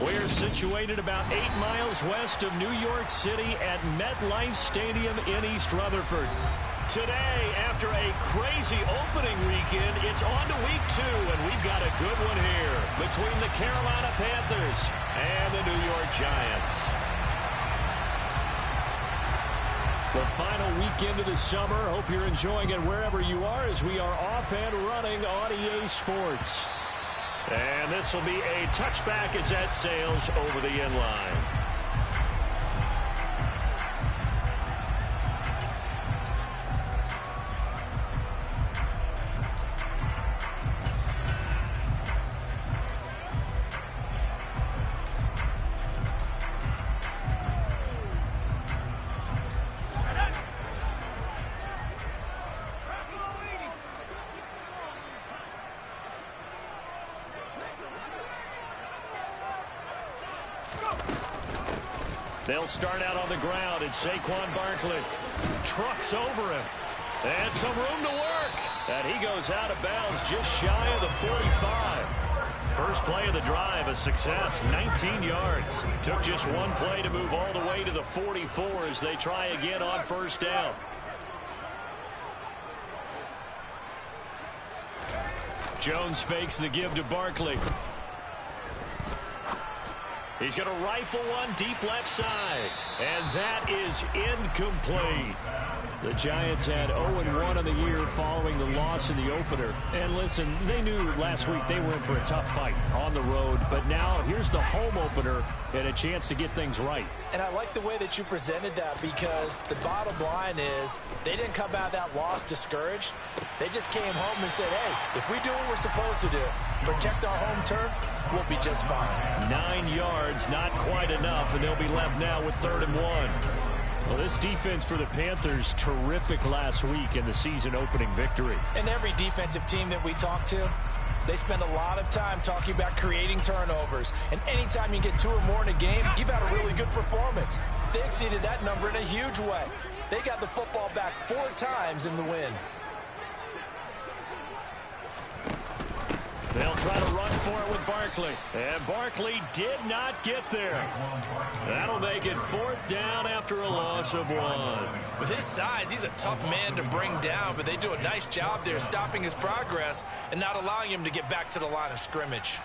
We're situated about 8 miles west of New York City at MetLife Stadium in East Rutherford. Today, after a crazy opening weekend, it's on to week 2, and we've got a good one here between the Carolina Panthers and the New York Giants. The final weekend of the summer. Hope you're enjoying it wherever you are as we are off and running on EA Sports. And this will be a touchback as that sails over the end line. They'll start out on the ground, and Saquon Barkley trucks over him. And some room to work. And he goes out of bounds just shy of the 45. First play of the drive, a success, 19 yards. Took just one play to move all the way to the 44 as they try again on first down. Jones fakes the give to Barkley. He's going to rifle one deep left side. And that is incomplete. The Giants had 0-1 in the year following the loss in the opener. And listen, they knew last week they were in for a tough fight on the road. But now here's the home opener and a chance to get things right. And I like the way that you presented that, because the bottom line is they didn't come out of that loss discouraged. They just came home and said, hey, if we do what we're supposed to do, protect our home turf, we'll be just fine. 9 yards, not quite enough, and they'll be left now with 3rd and 1. Well, this defense for the Panthers, terrific last week in the season-opening victory. And every defensive team that we talk to, they spend a lot of time talking about creating turnovers. And anytime you get 2 or more in a game, you've had a really good performance. They exceeded that number in a huge way. They got the football back 4 times in the win. They'll try to run for it with Barkley. And Barkley did not get there. That'll make it 4th down after a loss of 1. With his size, he's a tough man to bring down, but they do a nice job there stopping his progress and not allowing him to get back to the line of scrimmage.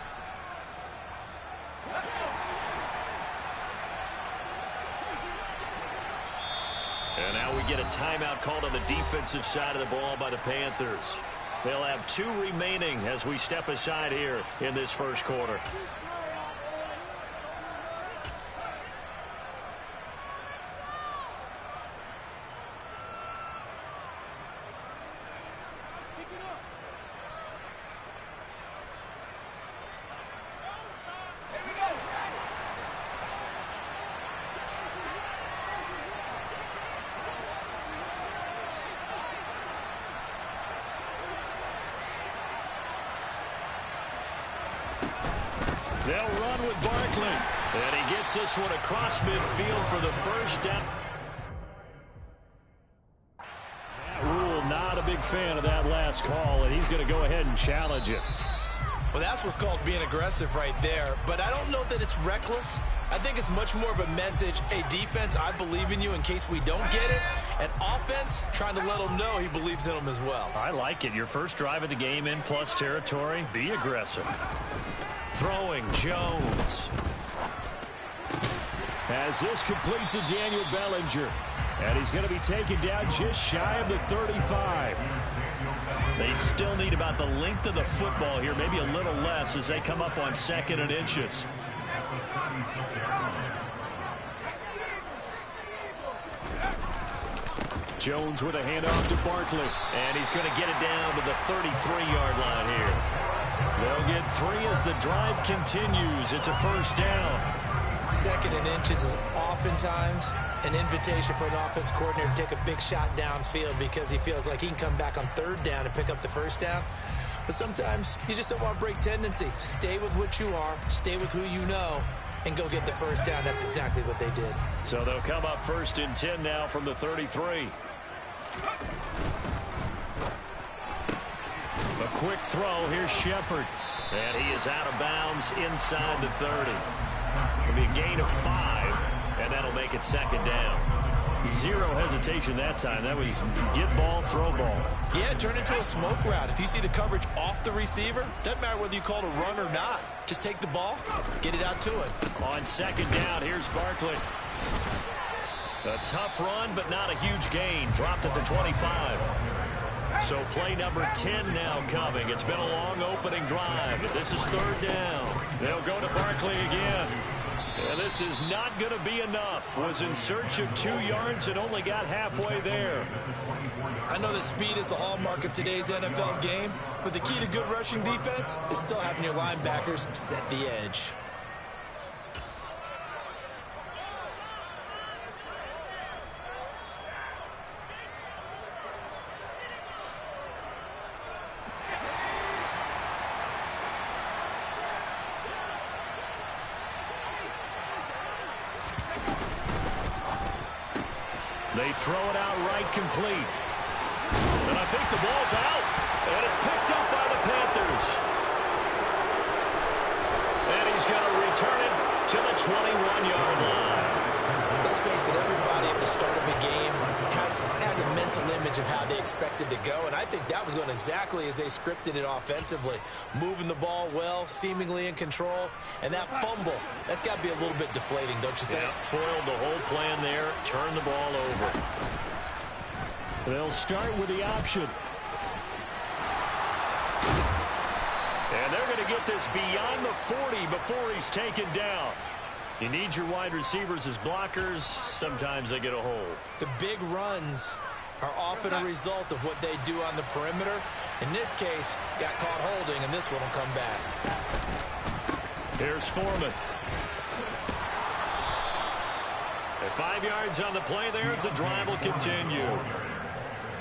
And now we get a timeout called on the defensive side of the ball by the Panthers. They'll have 2 remaining as we step aside here in this first quarter. They'll run with Barkley. And he gets this one across midfield for the first down. Rule not a big fan of that last call, and he's going to go ahead and challenge it. Well, that's what's called being aggressive right there. But I don't know that it's reckless. I think it's much more of a message. Hey, defense, I believe in you in case we don't get it. And offense, trying to let him know he believes in them as well. I like it. Your first drive of the game in plus territory. Be aggressive. Throwing, Jones. As this complete to Daniel Bellinger. And he's going to be taken down just shy of the 35. They still need about the length of the football here, maybe a little less as they come up on 2nd and inches. Jones with a handoff to Barkley. And he's going to get it down to the 33-yard line here. They'll get 3 as the drive continues. It's a first down. 2nd and inches is oftentimes an invitation for an offense coordinator to take a big shot downfield because he feels like he can come back on 3rd down and pick up the first down. But sometimes you just don't want to break tendency. Stay with what you are, stay with who you know, and go get the first down. That's exactly what they did. So they'll come up 1st and 10 now from the 33. A quick throw. Here's Shepard. And he is out of bounds inside the 30. It'll be a gain of 5, and that'll make it second down. Zero hesitation that time. That was get ball, throw ball. Yeah, turn into a smoke route. If you see the coverage off the receiver, doesn't matter whether you call it a run or not. Just take the ball, get it out to him. On second down, here's Barkley. A tough run, but not a huge gain. Dropped at the 25. So play number 10 now coming. It's been a long opening drive, but this is third down. They'll go to Barkley again. And this is not going to be enough. Was in search of 2 yards and only got halfway there. I know that speed is the hallmark of today's NFL game, but the key to good rushing defense is still having your linebackers set the edge. They throw it out right complete. And I think the ball's out. And it's picked up by the Panthers. And he's going to return it to the 21-yard line. Let's face it, everybody at the start of a game has a mental image of how they expected to go, and I think that was going exactly as they scripted it offensively. Moving the ball well, seemingly in control, and that fumble, that's got to be a little bit deflating, don't you think? Yeah, foiled the whole plan there, turn the ball over. They'll start with the option. And they're going to get this beyond the 40 before he's taken down. You need your wide receivers as blockers. Sometimes they get a hold. The big runs are often a result of what they do on the perimeter. In this case, got caught holding, and this one will come back. Here's Foreman. At 5 yards on the play there, it's a drive will continue.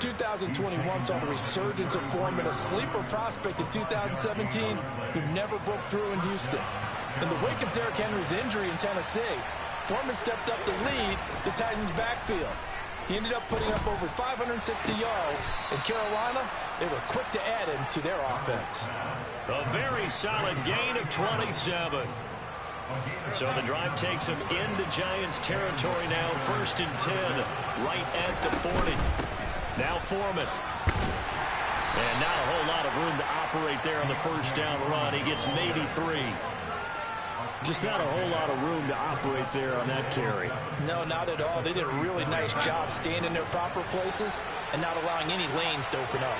2021 saw the resurgence of Foreman, a sleeper prospect in 2017 who never broke through in Houston. In the wake of Derrick Henry's injury in Tennessee, Foreman stepped up to lead the Titans' backfield. He ended up putting up over 560 yards. In Carolina, they were quick to add him to their offense. A very solid gain of 27. So the drive takes him into Giants territory now. 1st and 10, right at the 40. Now Foreman. And not a whole lot of room to operate there on the first down run. He gets maybe 3. Just not a whole lot of room to operate there on that carry. No, not at all. They did a really nice job staying in their proper places and not allowing any lanes to open up.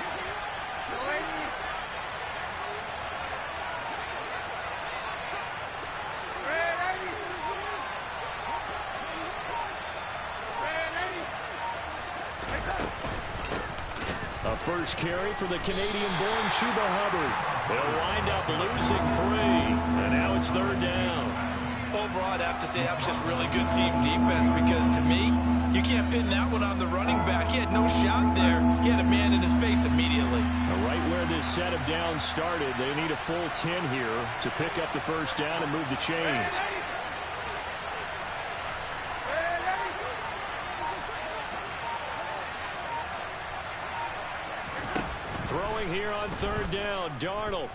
A first carry for the Canadian-born Chuba Hubbard. They'll wind up losing 3, and now it's 3rd down. Overall, I'd have to say that was just really good team defense because, to me, you can't pin that one on the running back. He had no shot there. He had a man in his face immediately. Right where this set of downs started, they need a full 10 here to pick up the first down and move the chains. Throwing here on 3rd down, Darnold.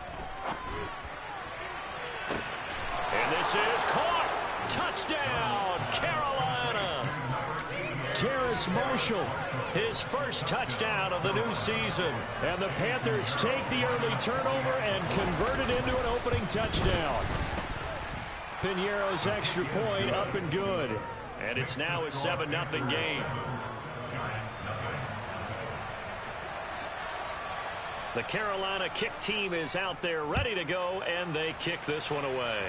And this is caught. Touchdown, Carolina. Terrace Marshall, his first touchdown of the new season. And the Panthers take the early turnover and convert it into an opening touchdown. Piñeiro's extra point up and good. And it's now a 7-0 game. The Carolina kick team is out there ready to go, and they kick this one away.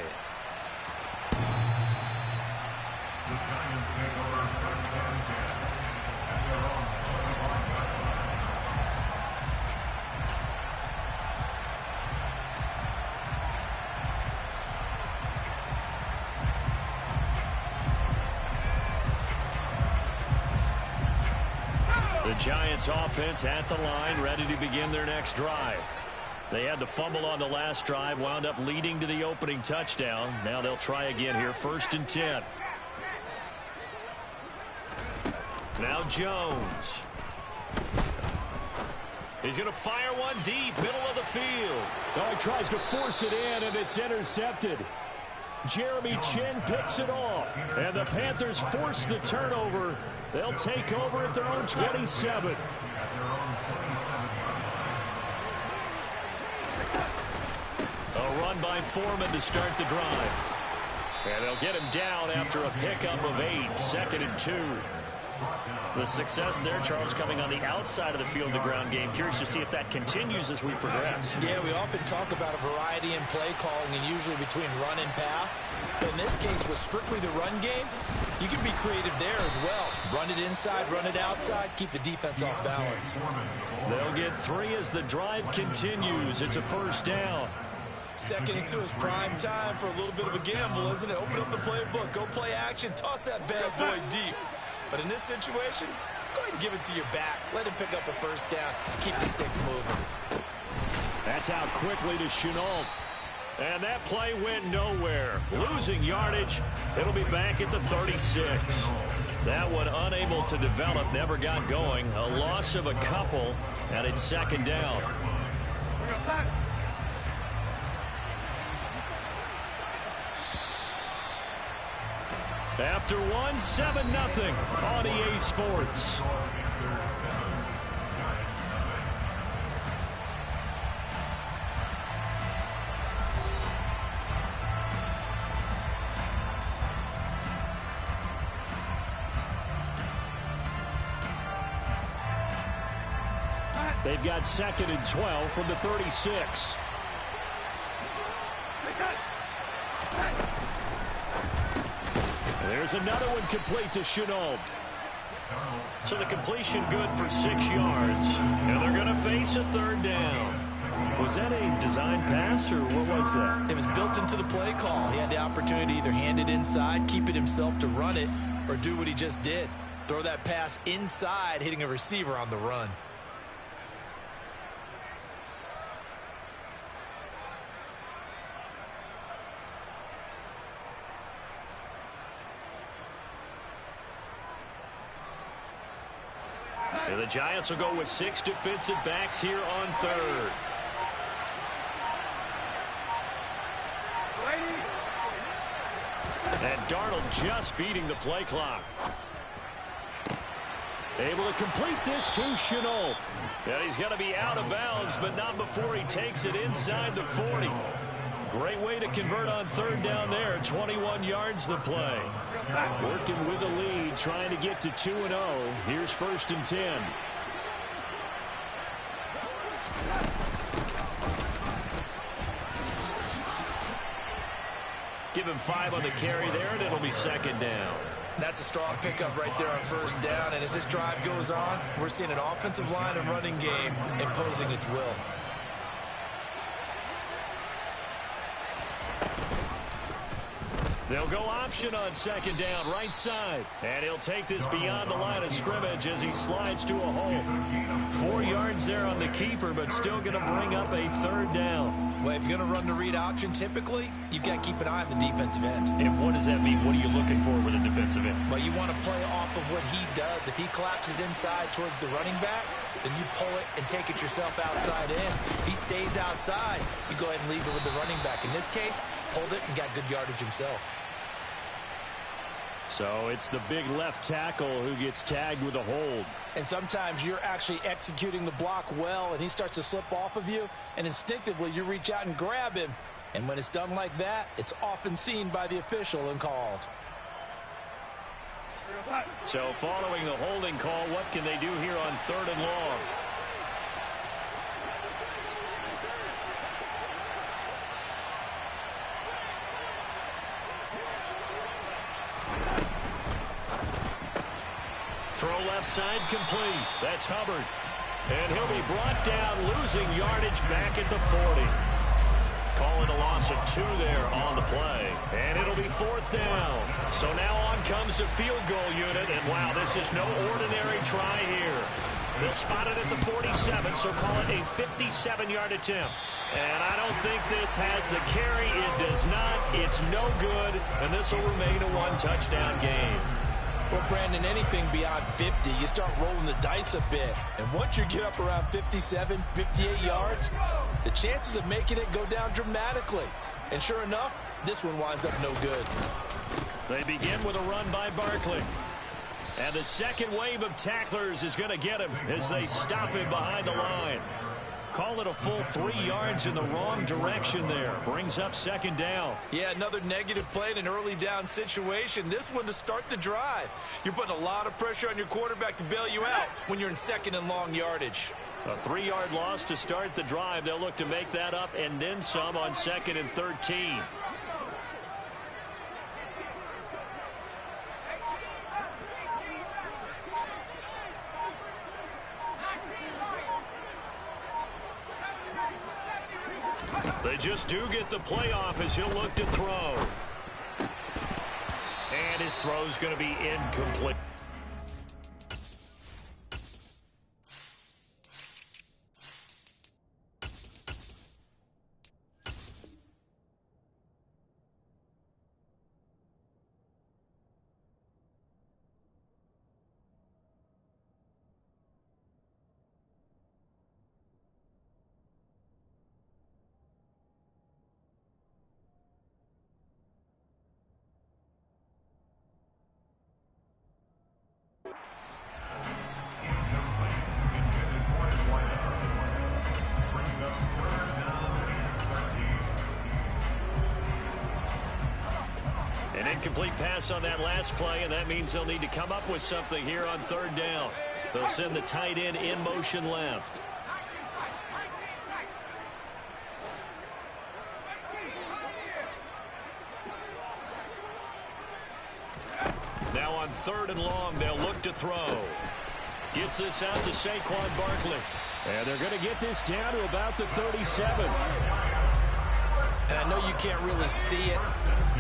The Giants offense at the line, ready to begin their next drive. They had the fumble on the last drive, wound up leading to the opening touchdown. Now they'll try again here, 1st and 10. Now Jones. He's going to fire one deep, middle of the field. Oh, he tries to force it in, and it's intercepted. Jeremy Chin picks it off, and the Panthers force the turnover. They'll take over at their own 27. A run by Foreman to start the drive. And they'll get him down after a pickup of 8, 2nd and 2. The success there, Charles, coming on the outside of the field, the ground game. Curious to see if that continues as we progress. Yeah, we often talk about a variety in play calling and usually between run and pass. But in this case, with strictly the run game, you can be creative there as well. Run it inside, run it outside, keep the defense off balance. They'll get 3 as the drive continues. It's a first down. 2nd and 2 is prime time for a little bit of a gamble, isn't it? Open up the playbook, go play action, toss that bad boy deep. But in this situation, go ahead and give it to your back. Let him pick up a first down. Keep the sticks moving. That's out quickly to Chenault. And that play went nowhere. Losing yardage. It'll be back at the 36. That one unable to develop, never got going. A loss of a couple, and it's 2nd down. After 1, 7-0 on EA Sports. They've got 2nd and 12 from the 36. There's another one complete to Chenault. So the completion good for 6 yards. And they're going to face a 3rd down. Was that a design pass, or what was that? It was built into the play call. He had the opportunity to either hand it inside, keep it himself to run it, or do what he just did. Throw that pass inside, hitting a receiver on the run. And the Giants will go with 6 defensive backs here on 3rd. And Darnold just beating the play clock. Able to complete this to Chenault. And he's going to be out of bounds, but not before he takes it inside the 40. Great way to convert on 3rd down there. 21 yards the play. Working with the lead, trying to get to 2-0. Here's 1st and 10. Give him 5 on the carry there, and it'll be 2nd down. That's a strong pickup right there on 1st down. And as this drive goes on, we're seeing an offensive line and running game imposing its will. They'll go option on 2nd down, right side. And he'll take this beyond the line of scrimmage as he slides to a hole. 4 yards there on the keeper, but still going to bring up a 3rd down. Well, if you're going to run the read option, typically, you've got to keep an eye on the defensive end. And what does that mean? What are you looking for with a defensive end? Well, you want to play off of what he does. If he collapses inside towards the running back, then you pull it and take it yourself outside in. If he stays outside, you go ahead and leave it with the running back. In this case, pulled it and got good yardage himself. So it's the big left tackle who gets tagged with a hold. And sometimes you're actually executing the block well, and he starts to slip off of you, and instinctively you reach out and grab him. And when it's done like that, it's often seen by the official and called. So following the holding call, what can they do here on 3rd and long? Throw left side complete. That's Hubbard. And he'll be brought down, losing yardage back at the 40. Calling a loss of 2 there on the play. And it'll be 4th down. So now on comes the field goal unit. And wow, this is no ordinary try here. They'll spot it at the 47, so call it a 57-yard attempt. And I don't think this has the carry. It does not. It's no good. And this will remain a 1-touchdown game. Well, Brandon, anything beyond 50, you start rolling the dice a bit. And once you get up around 57, 58 yards, the chances of making it go down dramatically. And sure enough, this one winds up no good. They begin with a run by Barkley. And the second wave of tacklers is going to get him as they stop him behind the line. Call it a full 3 yards in the wrong direction there. Brings up second down. Yeah, another negative play in an early down situation. This one to start the drive. You're putting a lot of pressure on your quarterback to bail you out when you're in second and long yardage. A 3-yard loss to start the drive. They'll look to make that up and then some on second and 13. They just do get the playoff as he'll look to throw. And his throw's going to be incomplete. An incomplete pass on that last play, and that means they'll need to come up with something here on third down. They'll send the tight end in motion left. Now on third and long, they'll look to throw. Gets this out to Saquon Barkley. And they're going to get this down to about the 37. And I know you can't really see it,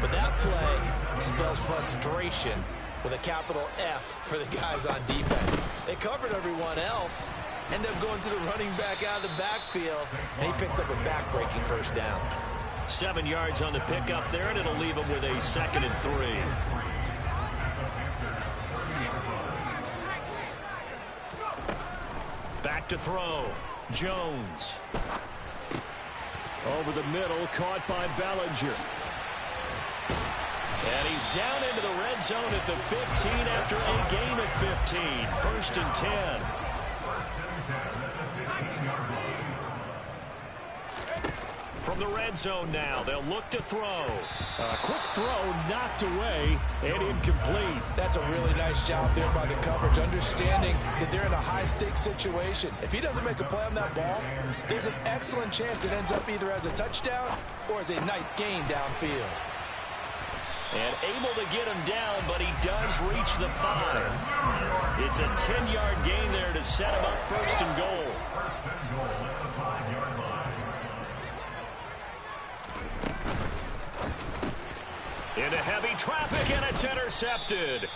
but that play spells frustration with a capital F for the guys on defense. They covered everyone else, end up going to the running back out of the backfield, and he picks up a back-breaking first down. 7 yards on the pickup there, and it'll leave him with a 2nd and 3. Back to throw. Jones. Over the middle, caught by Bellinger. And he's down into the red zone at the 15 after a gain of 15. 1st and 10. From the red zone now, they'll look to throw. A quick throw knocked away and incomplete. That's a really nice job there by the coverage, understanding that they're in a high-stakes situation. If he doesn't make a play on that ball, there's an excellent chance it ends up either as a touchdown or as a nice gain downfield. And able to get him down, but he does reach the 5. It's a 10-yard gain there to set him up 1st and goal. Into heavy traffic, and it's intercepted.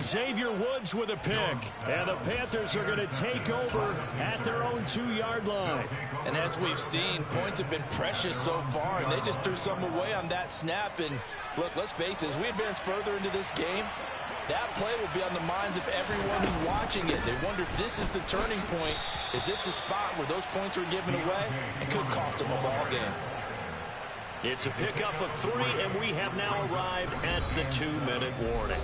Xavier Woods with a pick. And the Panthers are going to take over at their own 2-yard line. And as we've seen, points have been precious so far, and they just threw some away on that snap. And look, let's face it, as we advance further into this game, that play will be on the minds of everyone who's watching it. They wonder if this is the turning point. Is this the spot where those points are given away? It could cost them a ball game. It's a pickup of 3, and we have now arrived at the 2-minute warning.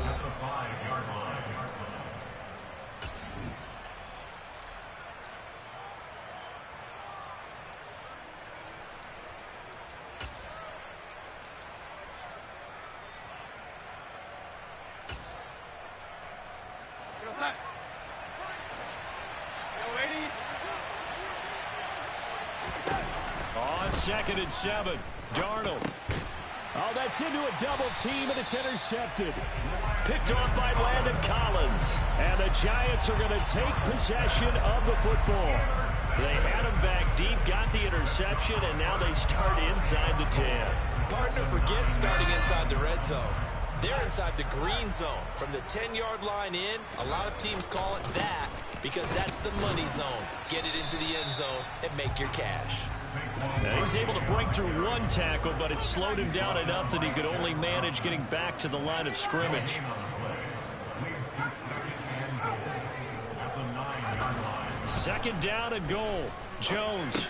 On 2nd and 7. Darnold. Oh, that's into a double team, and it's intercepted. Picked off by Landon Collins. And the Giants are going to take possession of the football. They had him back deep, got the interception, and now they start inside the 10. Partner forgets starting inside the red zone. They're inside the green zone. From the 10-yard line in, a lot of teams call it that because that's the money zone. Get it into the end zone and make your cash. Now he's able to break through 1 tackle, but it slowed him down enough that he could only manage getting back to the line of scrimmage. Second down and goal. Jones.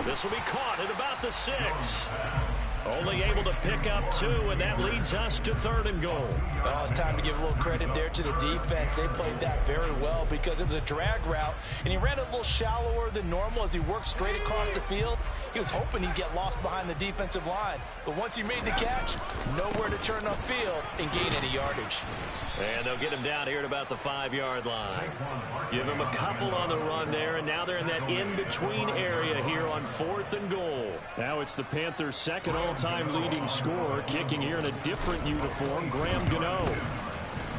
This will be caught at about the 6. Only able to pick up 2, and that leads us to 3rd and goal. Oh, it's time to give a little credit there to the defense. They played that very well because it was a drag route, and he ran it a little shallower than normal as he worked straight across the field. He was hoping he'd get lost behind the defensive line, but once he made the catch, nowhere to turn upfield and gain any yardage. And they'll get him down here at about the 5-yard line. Give him a couple on the run there, and now they're in that in-between area here on 4th and goal. Now it's the Panthers' second all-time leading scorer, kicking here in a different uniform, Graham Gano.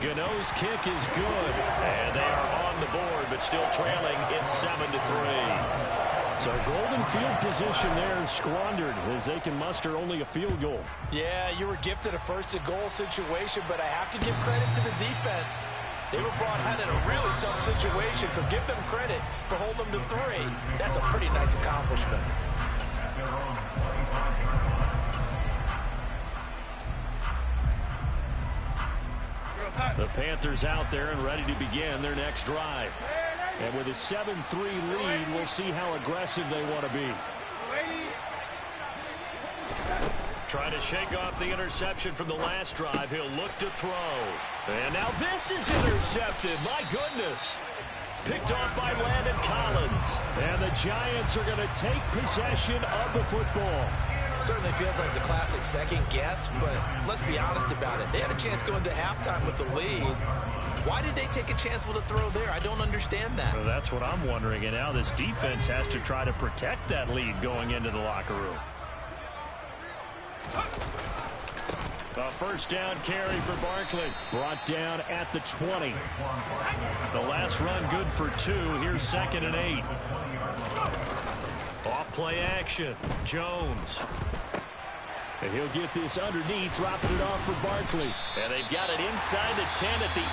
Gano's kick is good, and they are on the board, but still trailing. It's 7-3. So golden field position there squandered as they can muster only a field goal. Yeah, you were gifted a first-and-goal situation, but I have to give credit to the defense. They were brought out in a really tough situation, so give them credit for holding them to 3. That's a pretty nice accomplishment. The Panthers out there and ready to begin their next drive. And with a 7-3 lead, we'll see how aggressive they want to be. Trying to shake off the interception from the last drive. He'll look to throw. And now this is intercepted. My goodness. Picked off by Landon Collins. And the Giants are going to take possession of the football. Certainly feels like the classic second guess, but let's be honest about it. They had a chance going to halftime with the lead. Why did they take a chance with a throw there? I don't understand that. Well, that's what I'm wondering. And now this defense has to try to protect that lead going into the locker room. A first down carry for Barkley. Brought down at the 20. The last run good for 2. Here's 2nd and 8. Off play action. Jones. And he'll get this underneath, dropping it off for Barkley. And they've got it inside the 10 at the 8.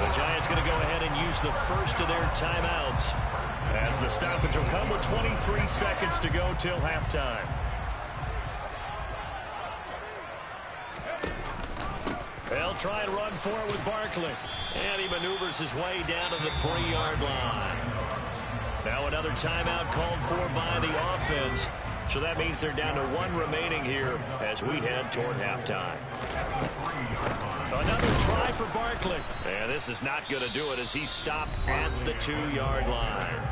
The Giants going to go ahead and use the first of their timeouts as the stoppage will come with 23 seconds to go till halftime. They'll try and run for it with Barkley. And he maneuvers his way down to the 3-yard line. Now another timeout called for by the offense. So that means they're down to 1 remaining here as we head toward halftime. Another try for Barkley. And this is not going to do it as he's stopped at the 2-yard line.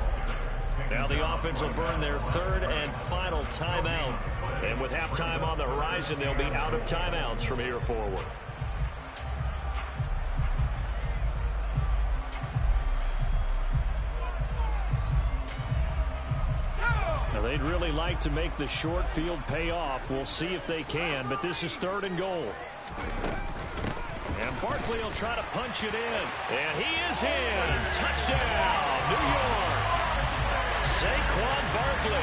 Now the offense will burn their 3rd and final timeout. And with halftime on the horizon, they'll be out of timeouts from here forward. Now they'd really like to make the short field pay off. We'll see if they can, but this is 3rd and goal. And Barkley will try to punch it in. And he is in. Touchdown, New York. Saquon Barkley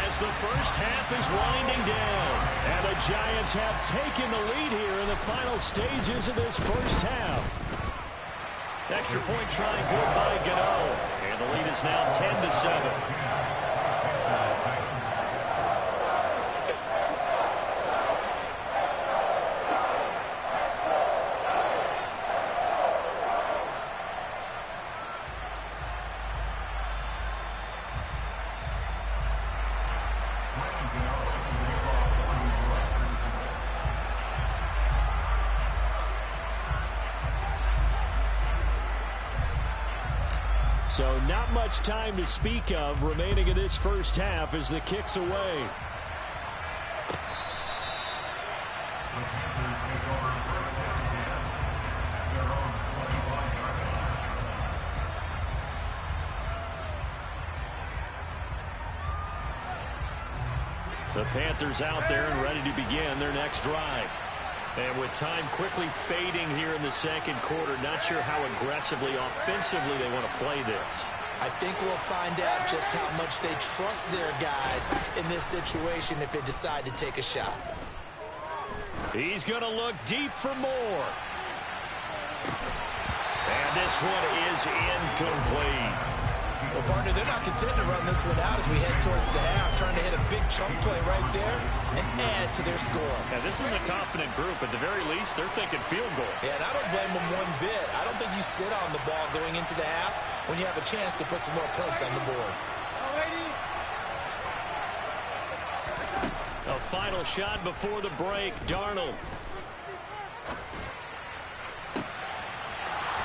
as the first half is winding down. And the Giants have taken the lead here in the final stages of this first half. Extra point try good by Gano. And the lead is now 10-7. So not much time to speak of remaining in this first half as the kick's away. The Panthers out there and ready to begin their next drive. And with time quickly fading here in the second quarter, not sure how aggressively, offensively they want to play this. I think we'll find out just how much they trust their guys in this situation if they decide to take a shot. He's going to look deep for more. And this one is incomplete. Well, partner, they're not content to run this one out as we head towards the half, trying to hit a big chunk play right there and add to their score. Yeah, this is a confident group. At the very least, they're thinking field goal. Yeah, and I don't blame them one bit. I don't think you sit on the ball going into the half when you have a chance to put some more points on the board. A final shot before the break. Darnold.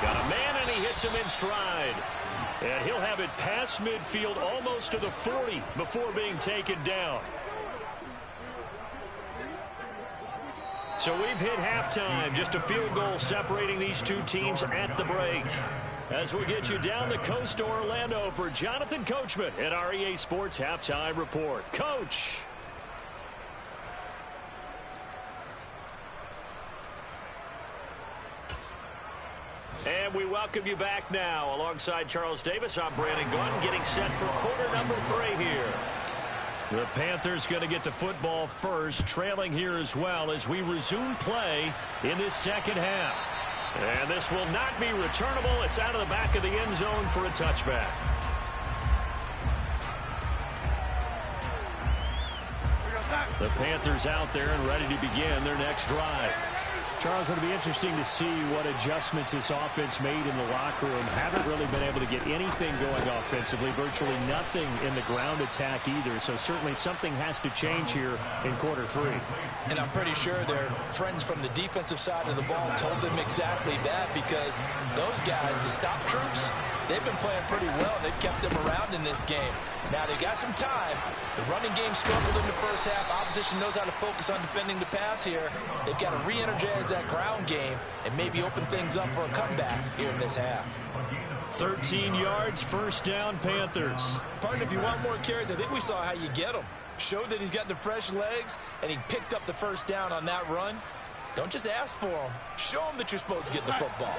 Got a man, and he hits him in stride. And he'll have it past midfield almost to the 40 before being taken down. So we've hit halftime. Just a field goal separating these two teams at the break. As we get you down the coast to Orlando for Jonathan Coachman at our EA Sports Halftime Report. Coach. And we welcome you back now. Alongside Charles Davis, I'm Brandon Gordon, getting set for quarter number 3 here. The Panthers going to get the football first, trailing here as well as we resume play in this second half. And this will not be returnable. It's out of the back of the end zone for a touchback. The Panthers out there and ready to begin their next drive. Charles, it'll be interesting to see what adjustments this offense made in the locker room. Haven't really been able to get anything going offensively, virtually nothing in the ground attack either. So certainly something has to change here in quarter 3. And I'm pretty sure their friends from the defensive side of the ball told them exactly that, because those guys, the stop troops, they've been playing pretty well. They've kept them around in this game. Now they got some time. The running game struggled in the first half. Opposition knows how to focus on defending the pass here. They've got to re-energize that ground game and maybe open things up for a comeback here in this half. 13 yards, first down, Panthers. Partner, if you want more carries, I think we saw how you get them. Showed that he's got the fresh legs, and he picked up the first down on that run. Don't just ask for them. Show them that you're supposed to get the football.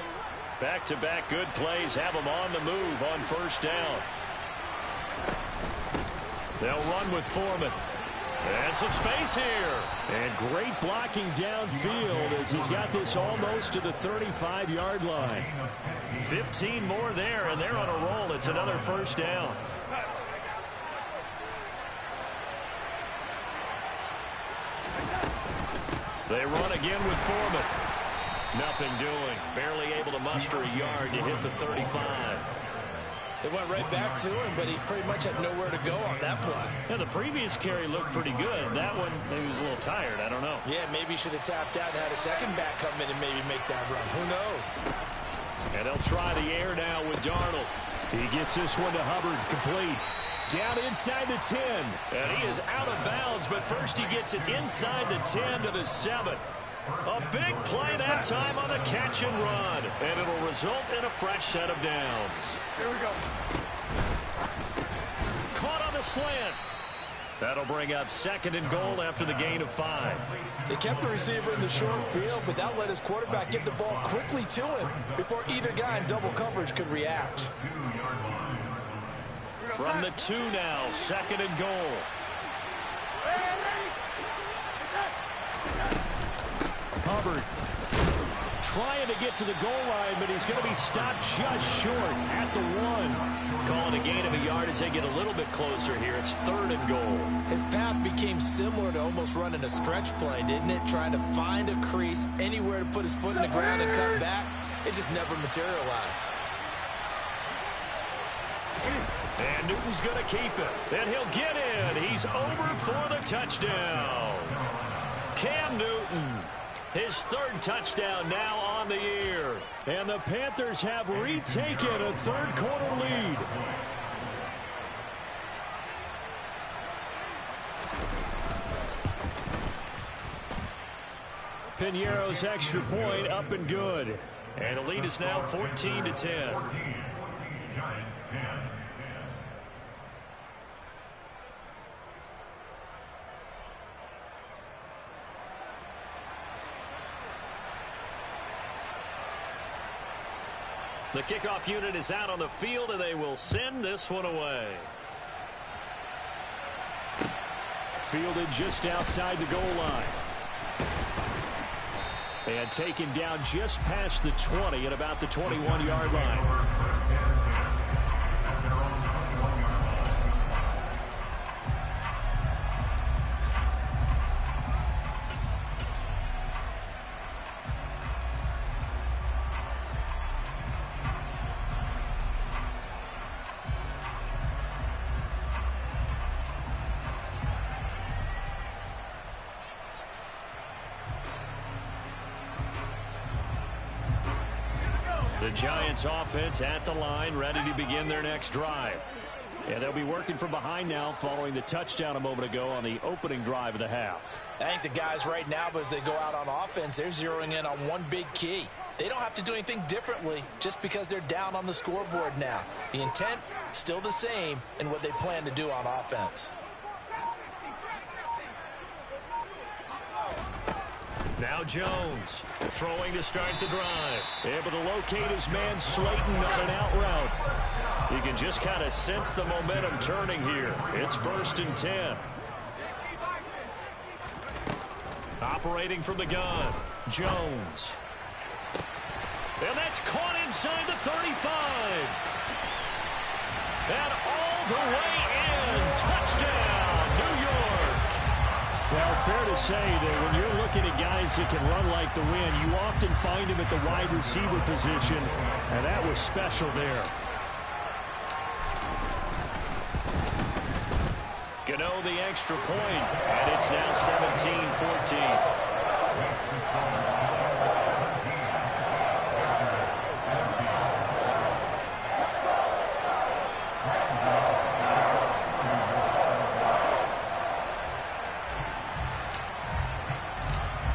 Back-to-back good plays have them on the move on first down. They'll run with Foreman. And some space here. And great blocking downfield as he's got this almost to the 35-yard line. 15 more there, and they're on a roll. It's another first down. They run again with Foreman. Nothing doing. Barely able to muster a yard to hit the 35. They went right back to him, but he pretty much had nowhere to go on that play. Yeah, the previous carry looked pretty good. That one, maybe he was a little tired. I don't know. Yeah, maybe he should have tapped out and had a second back come in and maybe make that run. Who knows? And they'll try the air now with Darnold. He gets this one to Hubbard, complete. Down inside the 10. And he is out of bounds, but first he gets it inside the 10 to the 7. A big play that time on the catch and run. And it'll result in a fresh set of downs. Here we go. Caught on the slant. That'll bring up second and goal after the gain of 5. They kept the receiver in the short field, but that let his quarterback get the ball quickly to him before either guy in double coverage could react. From the 2 now, second and goal. Hubbard trying to get to the goal line, but he's going to be stopped just short at the 1. Calling a gain of a yard as they get a little bit closer here. It's third and goal. His path became similar to almost running a stretch play, didn't it? Trying to find a crease, anywhere to put his foot in the ground and cut back. It just never materialized. And Newton's going to keep it. And he'll get in. He's over for the touchdown. Cam Newton. His third touchdown now on the year. And the Panthers have retaken a third-quarter lead. Piñeiro's extra point up and good. And the lead is now 14-10. The kickoff unit is out on the field, and they will send this one away. Fielded just outside the goal line. And taken down just past the 20 at about the 21-yard line. The Giants offense at the line, ready to begin their next drive. Yeah, they'll be working from behind now following the touchdown a moment ago on the opening drive of the half. I think the guys right now, as they go out on offense, they're zeroing in on one big key. They don't have to do anything differently just because they're down on the scoreboard now. The intent, still the same in what they plan to do on offense. Now Jones throwing to start the drive. Able to locate his man Slayton on an out route. You can just kind of sense the momentum turning here. It's 1st and 10. Operating from the gun, Jones. And that's caught inside the 35. And all the way in. Touchdown, New York. Well, fair to say that when you're looking at guys that can run like the wind, you often find them at the wide receiver position, and that was special there. Gano the extra point, and it's now 17-14.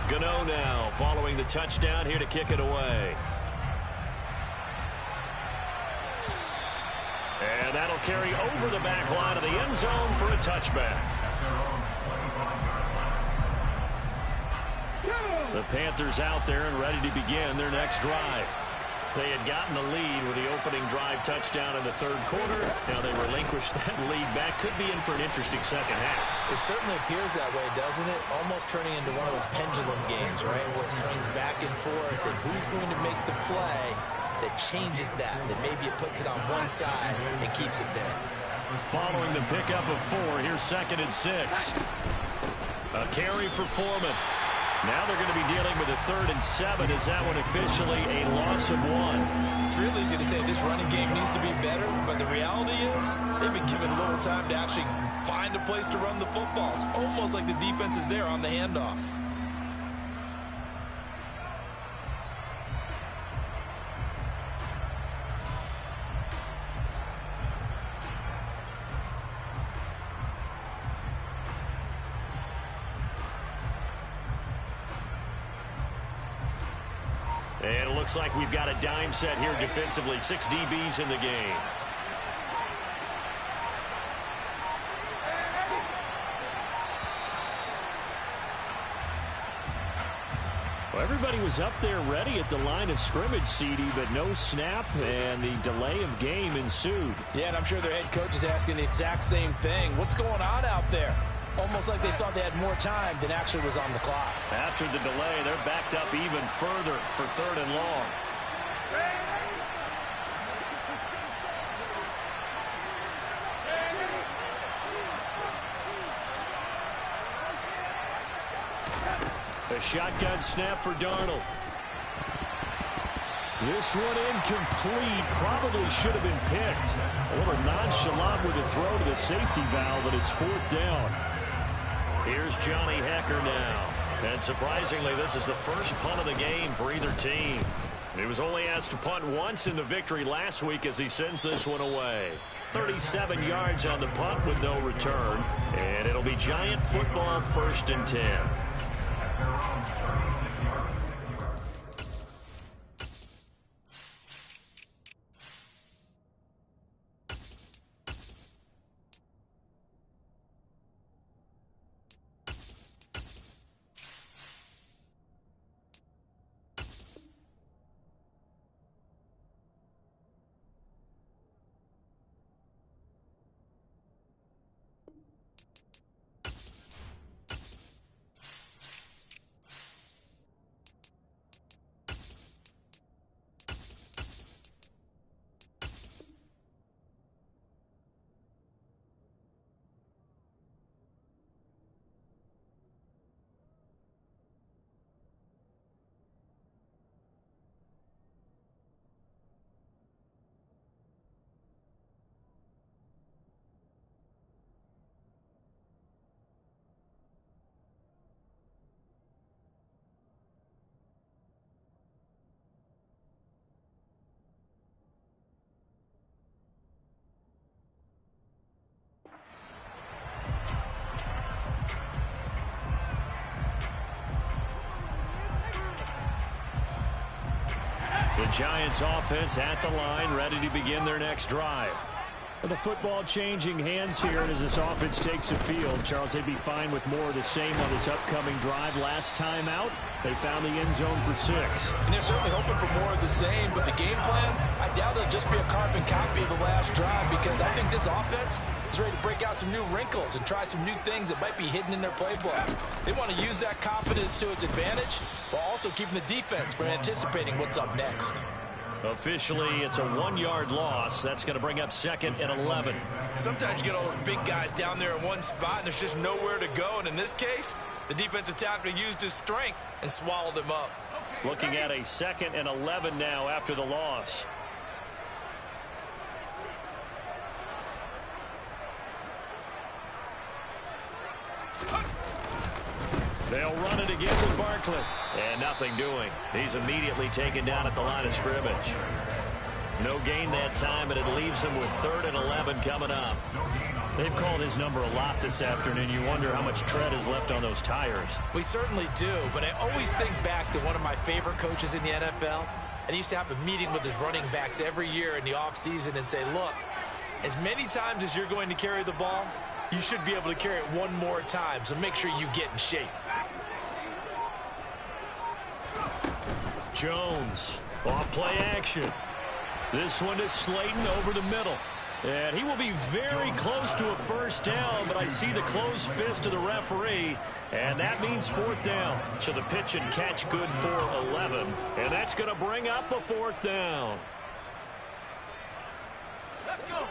Gano now following the touchdown here to kick it away. And that'll carry over the back line of the end zone for a touchback. The Panthers out there and ready to begin their next drive. They had gotten the lead with the opening drive touchdown in the 3rd quarter. Now they relinquished that lead back. Could be in for an interesting second half. It certainly appears that way, doesn't it? Almost turning into one of those pendulum games, right, where it swings back and forth, and who's going to make the play that changes that maybe it puts it on one side and keeps it there. Following the pickup of 4, here's 2nd and 6. A carry for Foreman. Now they're going to be dealing with a 3rd and 7. Is that one officially a loss of 1? It's real easy to say this running game needs to be better, but the reality is they've been given little time to actually find a place to run the football. It's almost like the defense is there on the handoff. And it looks like we've got a dime set here defensively. 6 DBs in the game. Well, everybody was up there ready at the line of scrimmage, CD, but no snap, and the delay of game ensued. Yeah, and I'm sure their head coach is asking the exact same thing. What's going on out there? Almost like they thought they had more time than actually was on the clock. After the delay, they're backed up even further for 3rd and long. A shotgun snap for Darnold. This one incomplete. Probably should have been picked. A little nonchalant with a throw to the safety valve, but it's 4th down. Here's Johnny Hecker now. And surprisingly, this is the first punt of the game for either team. He was only asked to punt once in the victory last week as he sends this one away. 37 yards on the punt with no return. And it'll be Giant football, 1st and 10. The Giants offense at the line, ready to begin their next drive. The football changing hands here, and as this offense takes the field, Charles, they'd be fine with more of the same on this upcoming drive. Last time out, they found the end zone for 6. And they're certainly hoping for more of the same, but the game plan, I doubt it'll just be a carbon copy of the last drive, because I think this offense is ready to break out some new wrinkles and try some new things that might be hidden in their playbook. They want to use that confidence to its advantage, while also keeping the defense from anticipating what's up next. Officially, it's a 1-yard loss. That's going to bring up 2nd and 11. Sometimes you get all those big guys down there in one spot, and there's just nowhere to go. And in this case, the defensive tackle used his strength and swallowed him up. Looking at a 2nd and 11 now after the loss. They'll run it again with Barkley. And nothing doing. He's immediately taken down at the line of scrimmage. No gain that time, and it leaves him with 3rd and 11 coming up. They've called his number a lot this afternoon. You wonder how much tread is left on those tires. We certainly do, but I always think back to one of my favorite coaches in the NFL. And he used to have a meeting with his running backs every year in the offseason and say, look, as many times as you're going to carry the ball, you should be able to carry it one more time, so make sure you get in shape. Jones, off play action. This one is Slayton over the middle. And he will be very close to a first down, but I see the closed fist of the referee, and that means 4th down. So the pitch and catch good for 11, and that's going to bring up a 4th down. Let's go.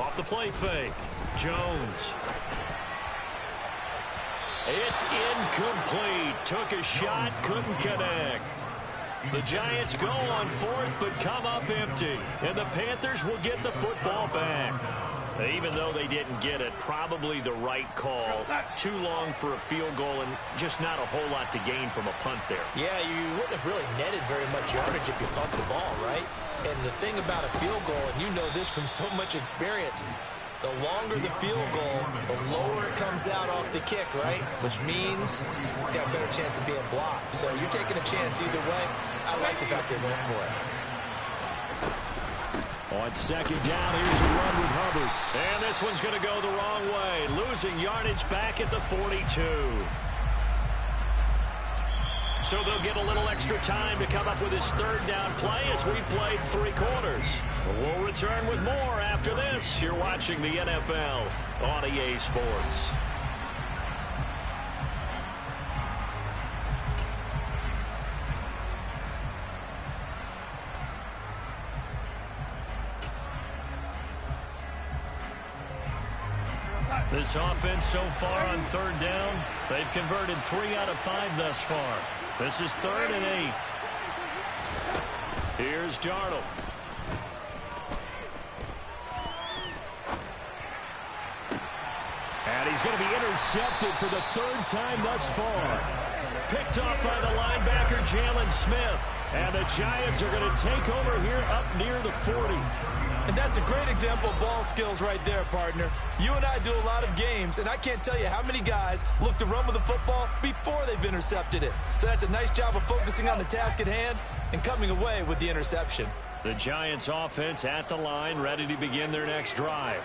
Off the play fake, Jones. It's incomplete. Took a shot, couldn't connect. The Giants go on 4th, but come up empty. And the Panthers will get the football back. Even though they didn't get it, probably the right call. Too long for a field goal and just not a whole lot to gain from a punt there. Yeah, you wouldn't have really netted very much yardage if you pumped the ball, right? And the thing about a field goal, and you know this from so much experience, the longer the field goal, the lower it comes out off the kick, right? Which means it's got a better chance of being blocked. So you're taking a chance either way. I like the fact they went for it. On 2nd down, here's a run with Hubbard. And this one's going to go the wrong way. Losing yardage back at the 42. So they'll get a little extra time to come up with his 3rd down play as we played 3 quarters. We'll return with more after this. You're watching the NFL on EA Sports. This offense so far on 3rd down, they've converted 3 out of 5 thus far. This is 3rd and 8. Here's Darnold. And he's going to be intercepted for the 3rd time thus far. Picked off by the linebacker, Jalen Smith. And the Giants are going to take over here up near the 40. And that's a great example of ball skills right there, partner. You and I do a lot of games, and I can't tell you how many guys look to run with the football before they've intercepted it. So that's a nice job of focusing on the task at hand and coming away with the interception. The Giants offense at the line, ready to begin their next drive.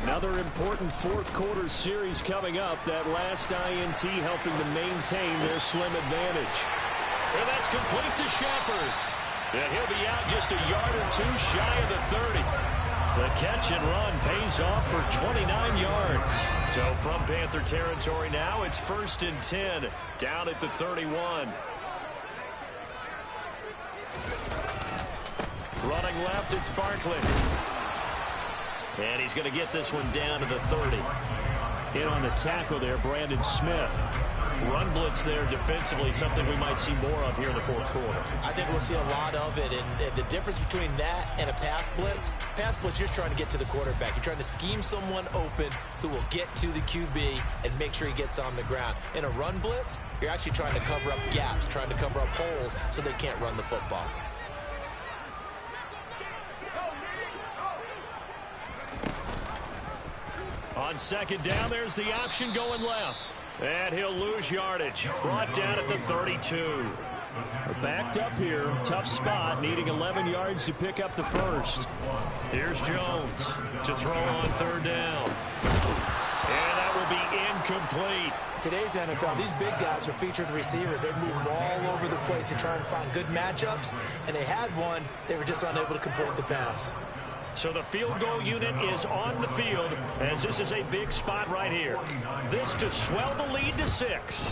Another important 4th quarter series coming up. That last INT helping to maintain their slim advantage. And that's complete to Shepard. And he'll be out just a yard or 2 shy of the 30. The catch and run pays off for 29 yards. So from Panther territory now, it's 1st and 10 down at the 31. Running left, it's Barkley. And he's going to get this one down to the 30. In on the tackle there, Brandon Smith. Run blitz there defensively, something we might see more of here in the 4th quarter. I think we'll see a lot of it, and the difference between that and a pass blitz, you're just trying to get to the quarterback. You're trying to scheme someone open who will get to the QB and make sure he gets on the ground. In a run blitz, you're actually trying to cover up gaps, trying to cover up holes so they can't run the football. On second down, there's the option going left. And he'll lose yardage. Brought down at the 32. Backed up here. Tough spot. Needing 11 yards to pick up the first. Here's Jones to throw on third down. And that will be incomplete. Today's NFL, these big guys are featured receivers. They're moving all over the place to try and find good matchups. And they had one. They were just unable to complete the pass. So the field goal unit is on the field as this is a big spot right here. This to swell the lead to 6.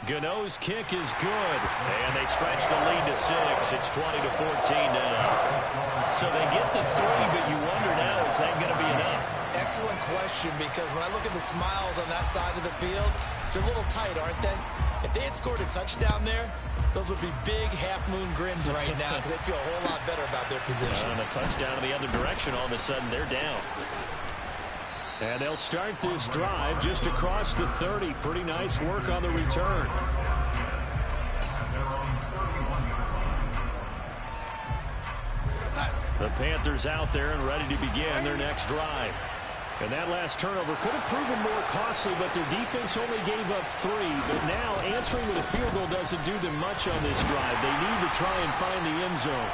Gano's kick is good. And they stretch the lead to 6. It's 20-14 now. So they get the 3, but you wonder now, is that going to be enough? Excellent question, because when I look at the smiles on that side of the field, they're a little tight, aren't they? If they had scored a touchdown there, those would be big half-moon grins right now because they feel a whole lot better about their position. And a touchdown in the other direction, all of a sudden they're down. And they'll start this drive just across the 30. Pretty nice work on the return. The Panthers out there and ready to begin their next drive. And that last turnover could have proven more costly, but their defense only gave up 3. But now answering with a field goal doesn't do them much on this drive. They need to try and find the end zone.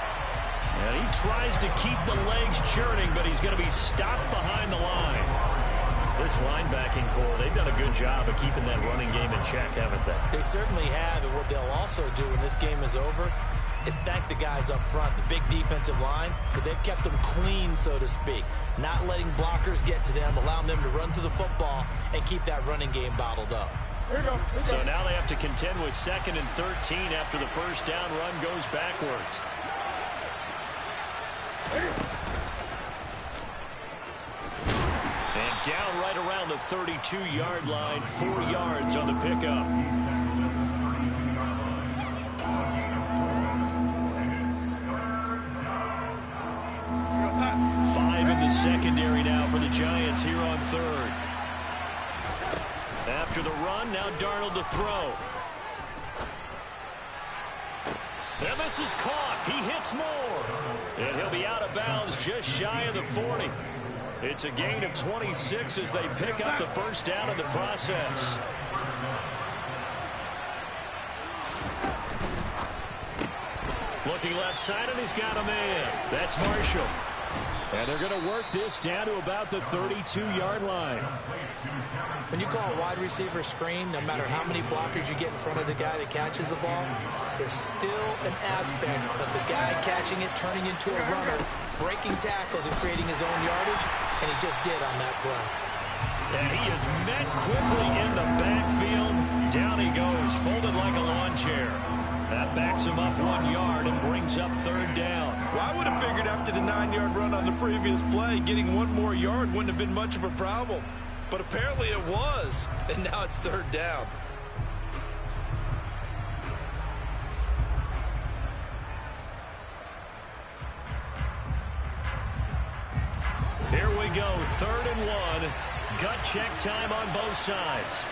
And he tries to keep the legs churning, but he's going to be stopped behind the line. This linebacking core, they've done a good job of keeping that running game in check, haven't they? They certainly have, and what they'll also do when this game is over is thank the guys up front, the big defensive line, because they've kept them clean, so to speak. Not letting blockers get to them, allowing them to run to the football and keep that running game bottled up. So now they have to contend with 2nd and 13 after the first down run goes backwards. And down right around the 32-yard line, 4 yards on the pickup. Secondary now for the Giants here on third. After the run, now Darnold to throw. And this is caught. He hits more. And he'll be out of bounds just shy of the 40. It's a gain of 26 as they pick up the first down in the process. Looking left side, and he's got a man. That's Marshall. And they're going to work this down to about the 32-yard line. When you call a wide receiver screen, no matter how many blockers you get in front of the guy that catches the ball, there's still an aspect of the guy catching it, turning into a runner, breaking tackles and creating his own yardage, and he just did on that play. And he is met quickly in the backfield. Down he goes, folded like a lawn chair. That backs him up 1 yard and brings up third down. Well, I would have figured after the 9-yard run on the previous play, getting 1 more yard wouldn't have been much of a problem. But apparently it was, and now it's third down. Here we go, 3rd and 1. Gut check time on both sides.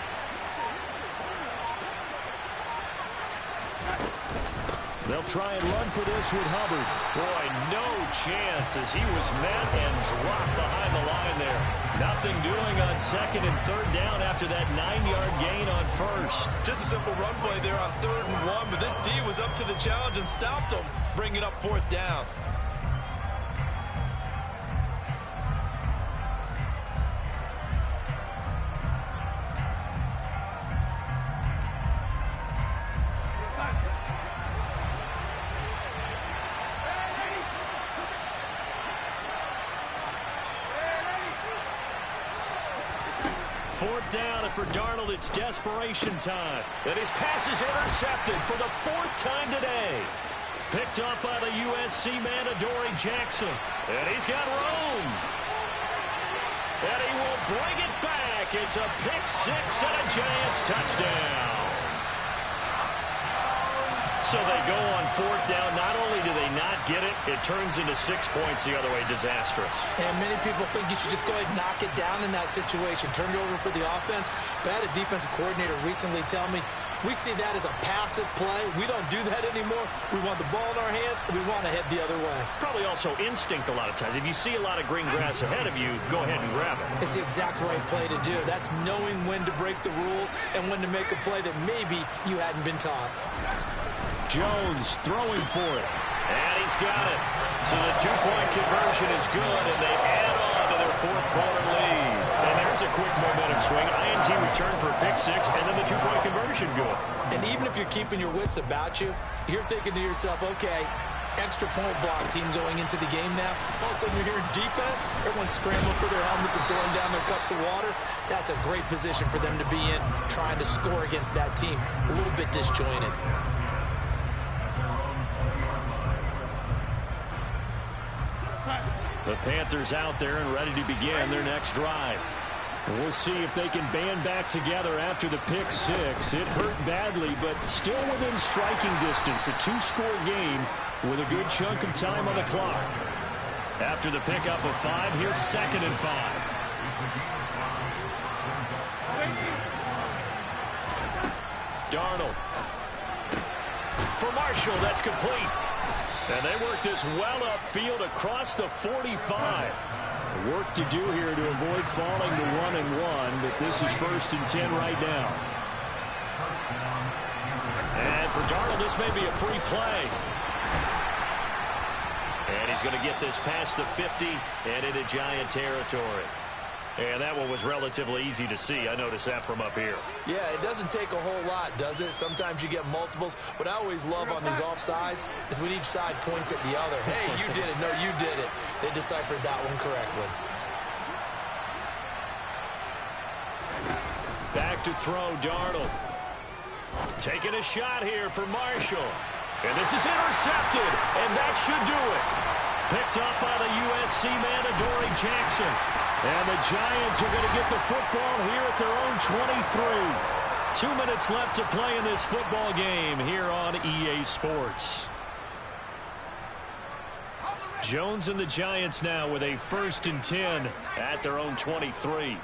They'll try and run for this with Hubbard. Boy, no chance as he was met and dropped behind the line there. Nothing doing on 2nd and 3rd down after that 9-yard gain on 1st. Just a simple run play there on 3rd and 1, but this D was up to the challenge and stopped him, bringing up 4th down. Fourth down, and for Darnold, it's desperation time. And his pass is intercepted for the 4th time today. Picked up by the USC man, Adoree Jackson. And he's got room. And he will bring it back. It's a pick 6 and a Giants touchdown. So they go on fourth down. Not only do they not get it, it turns into 6 points the other way. Disastrous. And many people think you should just go ahead and knock it down in that situation. Turn it over for the offense. But I had a defensive coordinator recently tell me, we see that as a passive play. We don't do that anymore. We want the ball in our hands, and we want to head the other way. Probably also instinct a lot of times. If you see a lot of green grass ahead of you, go ahead and grab it. It's the exact right play to do. That's knowing when to break the rules and when to make a play that maybe you hadn't been taught. Jones throwing for it. And he's got it. So the two-point conversion is good, and they add on to their fourth-quarter lead. And there's a quick momentum swing. INT return for a pick six, and then the two-point conversion good. And even if you're keeping your wits about you, you're thinking to yourself, okay, extra point block team going into the game now. All of a sudden you're hearing defense. Everyone's scrambling for their helmets and throwing down their cups of water. That's a great position for them to be in, trying to score against that team. A little bit disjointed. The Panthers out there and ready to begin their next drive. We'll see if they can band back together after the pick six. It hurt badly, but still within striking distance. A two-score game with a good chunk of time on the clock. After the pickup of 5, here's 2nd and 5. Darnold. For Marshall, that's complete. And they work this well upfield across the 45. Work to do here to avoid falling to 1-1, but this is 1st and 10 right now. And for Darnold, this may be a free play. And he's going to get this past the 50 and into Giant territory. And that one was relatively easy to see. I noticed that from up here. Yeah, it doesn't take a whole lot, does it? Sometimes you get multiples. What I always love on these offsides is when each side points at the other. Hey, you did it. No, you did it. They deciphered that one correctly. Back to throw, Darnold. Taking a shot here for Marshall. And this is intercepted, and that should do it. Picked up by the USC man, Adoree Jackson. And the Giants are going to get the football here at their own 23. 2 minutes left to play in this football game here on EA Sports. Jones and the Giants now with a 1st and 10 at their own 23.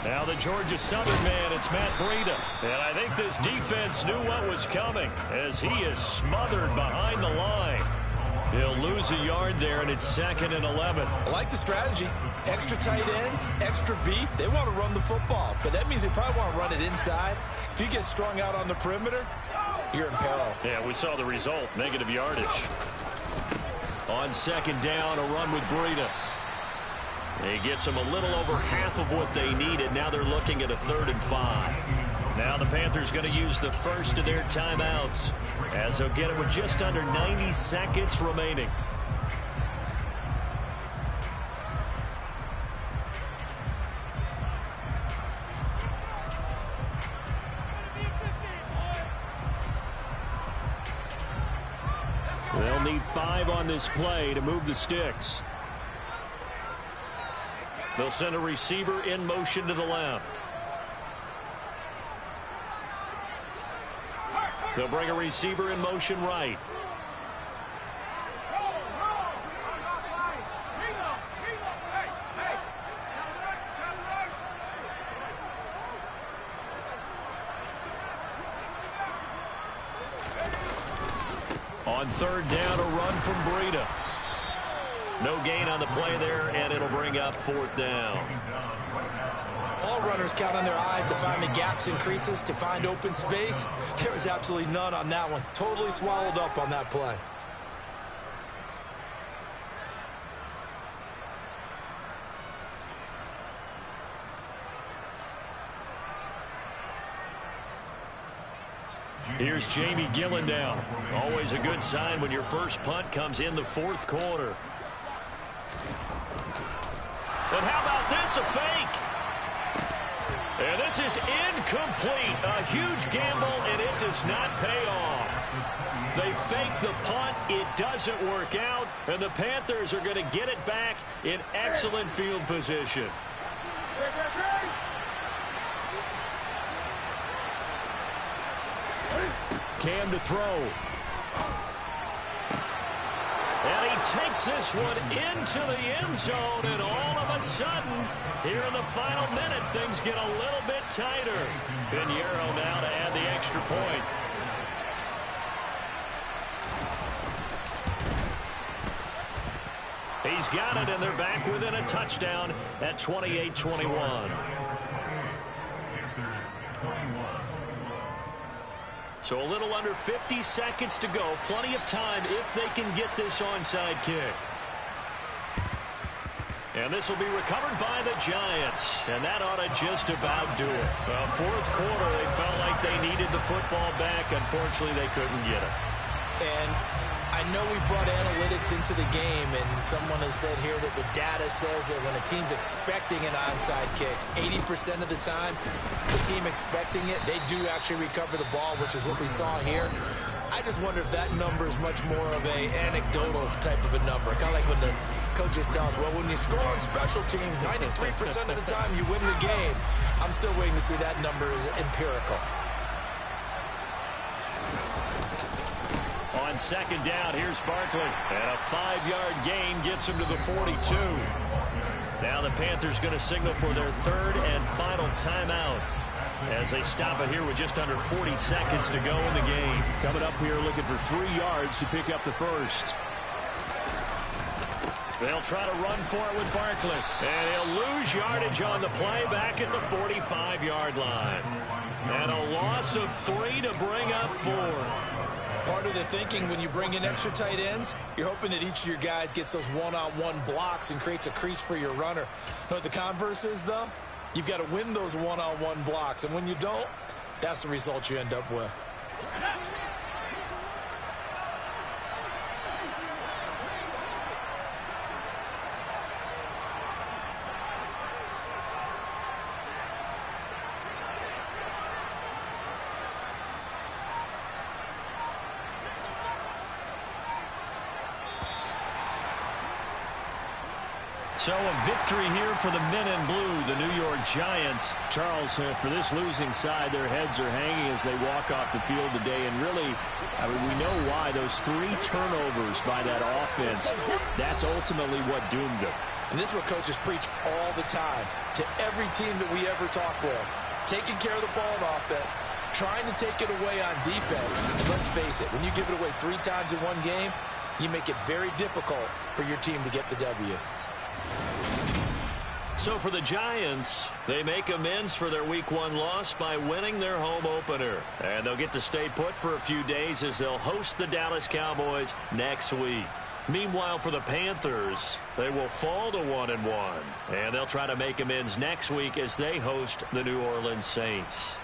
Now the Georgia Southern man, it's Matt Breida. And I think this defense knew what was coming as he is smothered behind the line. He'll lose a yard there, and it's 2nd and 11. I like the strategy. Extra tight ends, extra beef. They want to run the football, but that means they probably want to run it inside. If you get strung out on the perimeter, you're in peril. Yeah, we saw the result, negative yardage. On 2nd down, a run with Breida. He gets them a little over half of what they needed. Now they're looking at a 3rd and 5. Now the Panthers going to use the first of their timeouts as they'll get it with just under 90 seconds remaining. They'll need 5 on this play to move the sticks. They'll send a receiver in motion to the left. They'll bring a receiver in motion right. On 3rd down, a run from Breida. No gain on the play there, and it'll bring up 4th down. All runners count on their eyes to find the gaps and creases, to find open space. There was absolutely none on that one. Totally swallowed up on that play. Here's Jamie Gillen now. Always a good sign when your first punt comes in the 4th quarter. But how about this, a fake? And this is incomplete. A huge gamble, and it does not pay off. They fake the punt. It doesn't work out, and the Panthers are going to get it back in excellent field position. Cam to throw. And he takes this one into the end zone, and all of a sudden, here in the final minute, things get a little bit tighter. Pinheiro now to add the extra point. He's got it, and they're back within a touchdown at 28-21. So a little under 50 seconds to go. Plenty of time if they can get this onside kick. And this will be recovered by the Giants. And that ought to just about do it. Well, fourth quarter, they felt like they needed the football back. Unfortunately, they couldn't get it. And I know we brought analytics into the game, and someone has said here that the data says that when a team's expecting an onside kick, 80% of the time, the team expecting it, they do actually recover the ball, which is what we saw here. I just wonder if that number is much more of a anecdotal type of a number. Kind of like when the coaches tell us, well, when you score on special teams, 93% of the time you win the game. I'm still waiting to see that number is empirical. On second down, here's Barkley. And a 5-yard gain gets him to the 42. Now the Panthers going to signal for their third and final timeout as they stop it here with just under 40 seconds to go in the game. Coming up here looking for 3 yards to pick up the first. They'll try to run for it with Barkley. And he'll lose yardage on the play back at the 45-yard line. And a loss of 3 to bring up 4. Part of the thinking when you bring in extra tight ends, you're hoping that each of your guys gets those one-on-one blocks and creates a crease for your runner. You know what the converse is, though? You've got to win those one-on-one blocks. And when you don't, that's the result you end up with. So a victory here for the men in blue, the New York Giants. Charles, for this losing side, their heads are hanging as they walk off the field today. And really, I mean, we know why. Those 3 turnovers by that offense, that's ultimately what doomed them. And this is what coaches preach all the time to every team that we ever talk with. Taking care of the ball on offense, trying to take it away on defense. And let's face it, when you give it away 3 times in one game, you make it very difficult for your team to get the W. So for the Giants, they make amends for their Week 1 loss by winning their home opener. And they'll get to stay put for a few days as they'll host the Dallas Cowboys next week. Meanwhile, for the Panthers, they will fall to 1-1. And they'll try to make amends next week as they host the New Orleans Saints.